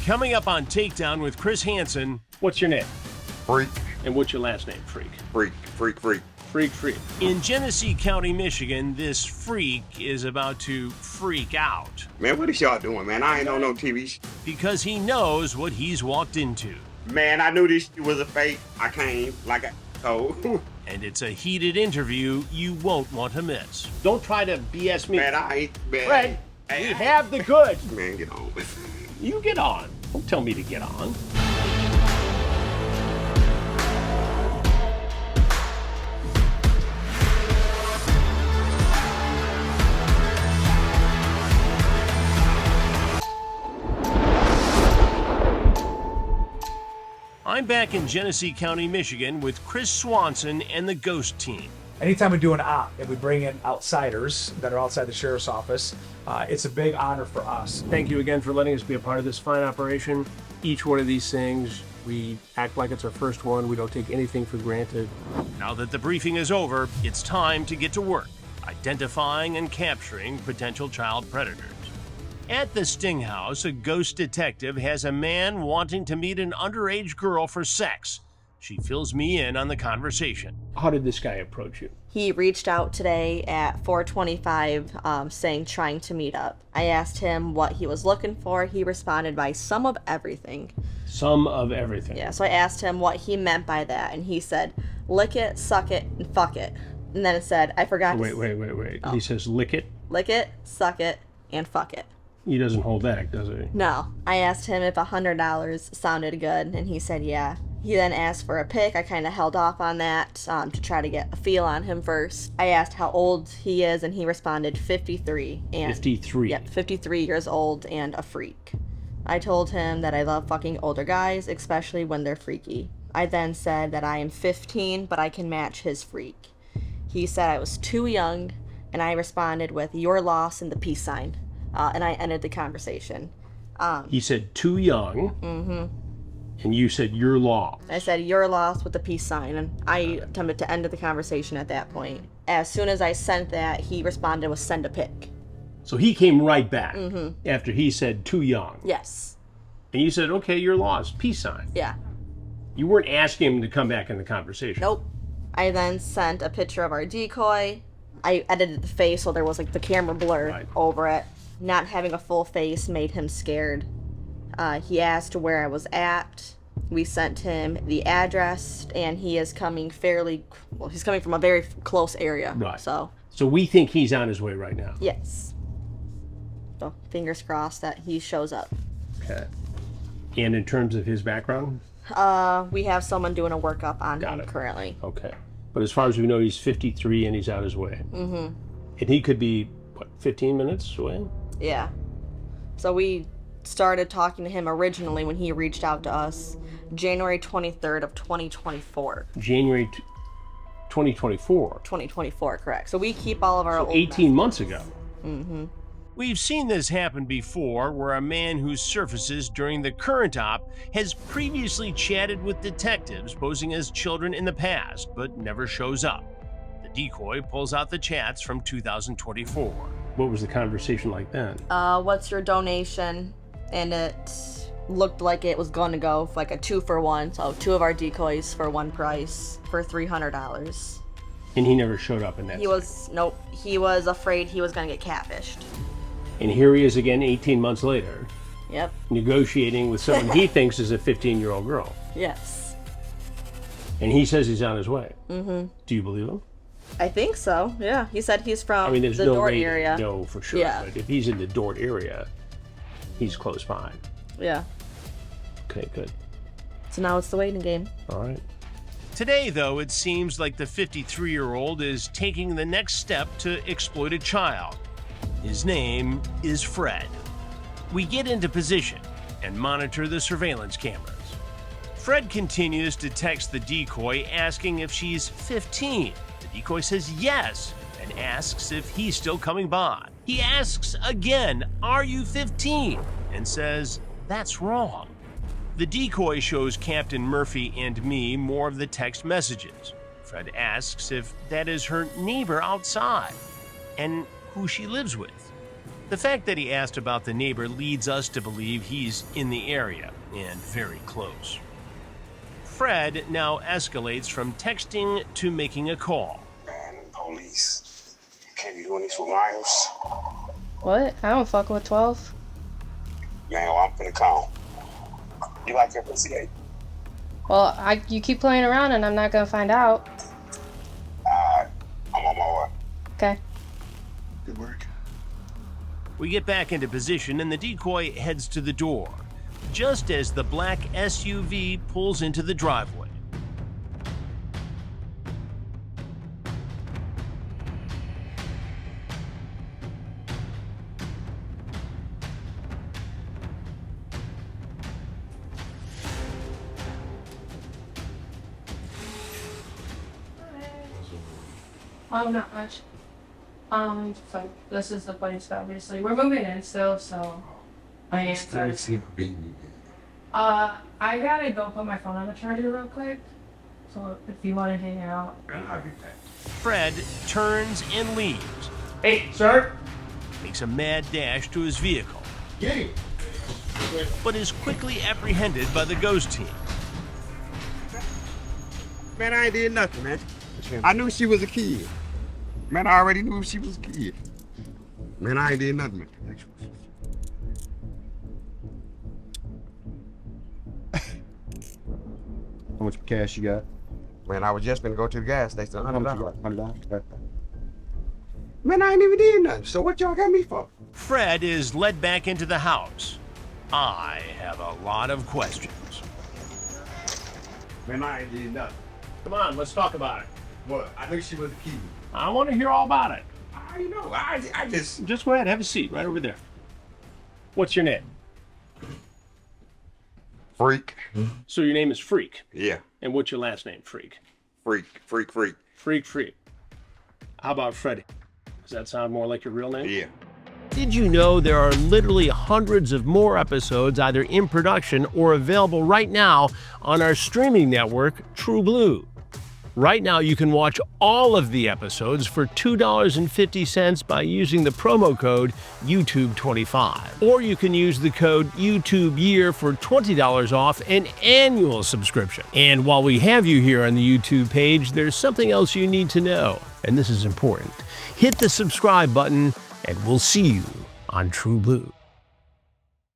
Coming up on Takedown with Chris Hansen. What's your name? Freak. And what's your last name, Freak? Freak. Freak. Freak. Freak, freak. In Genesee County, Michigan, this freak is about to freak out. Man, what is y'all doing, man? I ain't on no TV. Because he knows what he's walked into. Man, I knew this shit was a fake. I came like I told. And it's a heated interview you won't want to miss. Don't try to BS me. Man, I ain't, man. Fred, Hey, we have the goods. Man, get on. You get on. Don't tell me to get on. I'm back in Genesee County, Michigan with Chris Swanson and the Ghost Team. Anytime we do an op and we bring in outsiders that are outside the sheriff's office, it's a big honor for us. Thank you again for letting us be a part of this fine operation. Each one of these things, we act like it's our first one. We don't take anything for granted. Now that the briefing is over, it's time to get to work, identifying and capturing potential child predators. At the Sting House, a ghost detective has a man wanting to meet an underage girl for sex. She fills me in on the conversation. How did this guy approach you? He reached out today at 4:25 saying trying to meet up. I asked him what he was looking for. He responded by some of everything. Some of everything. Yeah, so I asked him what he meant by that, and he said, lick it, suck it, and fuck it. And then it said, I forgot to... Wait. Oh. He says lick it? Lick it, suck it, and fuck it. He doesn't hold back, does he? No. I asked him if $100 sounded good, and he said yeah. He then asked for a pic. I kind of held off on that to try to get a feel on him first. I asked how old he is, and he responded 53. 53? Yep, 53 years old and a freak. I told him that I love fucking older guys, especially when they're freaky. I then said that I am 15, but I can match his freak. He said I was too young, and I responded with your loss and the peace sign. And I ended the conversation. He said too young. Mm-hmm. And you said you're lost. I said you're lost with the peace sign, and I attempted to end the conversation at that point. As soon as I sent that, he responded with send a pic. So he came right back after he said too young. Yes. And you said, okay, you're lost. Peace sign. Yeah. You weren't asking him to come back in the conversation. Nope. I then sent a picture of our decoy. I edited the face so there was like the camera blur over it. Not having a full face made him scared. He asked where I was at. We sent him the address, and he is coming he's coming from a very close area. Right. So we think he's on his way right now. yes. So fingers crossed that he shows up. Okay. And in terms of his background? We have someone doing a workup on Got him it. currently. Okay. But as far as we know, he's 53 and he's on his way. Mm-hmm. And he could be, 15 minutes away? Yeah. So we started talking to him originally when he reached out to us January 23rd of 2024. January 2024? 2024, correct. So we keep all of our old 18 months ago. Mm-hmm. We've seen this happen before, where a man who surfaces during the current op has previously chatted with detectives posing as children in the past, but never shows up. The decoy pulls out the chats from 2024. What was the conversation like then? What's your donation? And it looked like it was going to go for like a 2-for-1, so 2 of our decoys for one price for $300. And he never showed up in that. Nope. He was afraid he was going to get catfished. And here he is again 18 months later. Yep. Negotiating with someone he thinks is a 15-year-old girl. Yes. And he says he's on his way. Mm-hmm. Do you believe him? I think so, yeah. He said he's from there's the no Dort way area. to know for sure. Yeah. But if he's in the Dort area, he's close by. Yeah. Okay, good. So now it's the waiting game. All right. Today, though, it seems like the 53-year-old is taking the next step to exploit a child. His name is Fred. We get into position and monitor the surveillance cameras. Fred continues to text the decoy asking if she's 15. The decoy says yes and asks if he's still coming by. He asks again, "Are you 15?" and says, "That's wrong." The decoy shows Captain Murphy and me more of the text messages. Fred asks if that is her neighbor outside and who she lives with. The fact that he asked about the neighbor leads us to believe he's in the area and very close. Fred now escalates from texting to making a call. Man, police. Can't be doing this with minors. What? I don't fuck with 12. Man, well, I'm finna call. You like your pussy, eh? Well, you keep playing around and I'm not gonna find out. I'm on my way. Okay. Good work. We get back into position and the decoy heads to the door, just as the black SUV pulls into the driveway. Not much. So this is the place, obviously. We're moving in still, so I am. I gotta go put my phone on the charger real quick. So if you want to hang out. Fred turns and leaves, Hey, sir. makes a mad dash to his vehicle, but is quickly apprehended by the ghost team. Man, I ain't did nothing, man. I knew she was a kid. Man, I already knew she was a kid. Man, I ain't did nothing, man. How much cash you got? Man, I was just gonna go to the gas station. How much you got? $100? Man, I ain't even did nothing. So what y'all got me for? Fred is led back into the house. I have a lot of questions. Man, I ain't did nothing. Come on, let's talk about it. What? I knew she was a kid. I want to hear all about it. I know. I just. Just go ahead, have a seat right over there. What's your name? Freak. So your name is Freak. Yeah. And what's your last name, Freak? Freak. Freak. How about Freddie? Does that sound more like your real name? Yeah. Did you know there are literally hundreds of more episodes either in production or available right now on our streaming network, TruBlu? Right now, you can watch all of the episodes for $2.50 by using the promo code YouTube25. Or you can use the code YouTubeYear for $20 off an annual subscription. And while we have you here on the YouTube page, there's something else you need to know, and this is important. Hit the subscribe button, and we'll see you on TruBlu.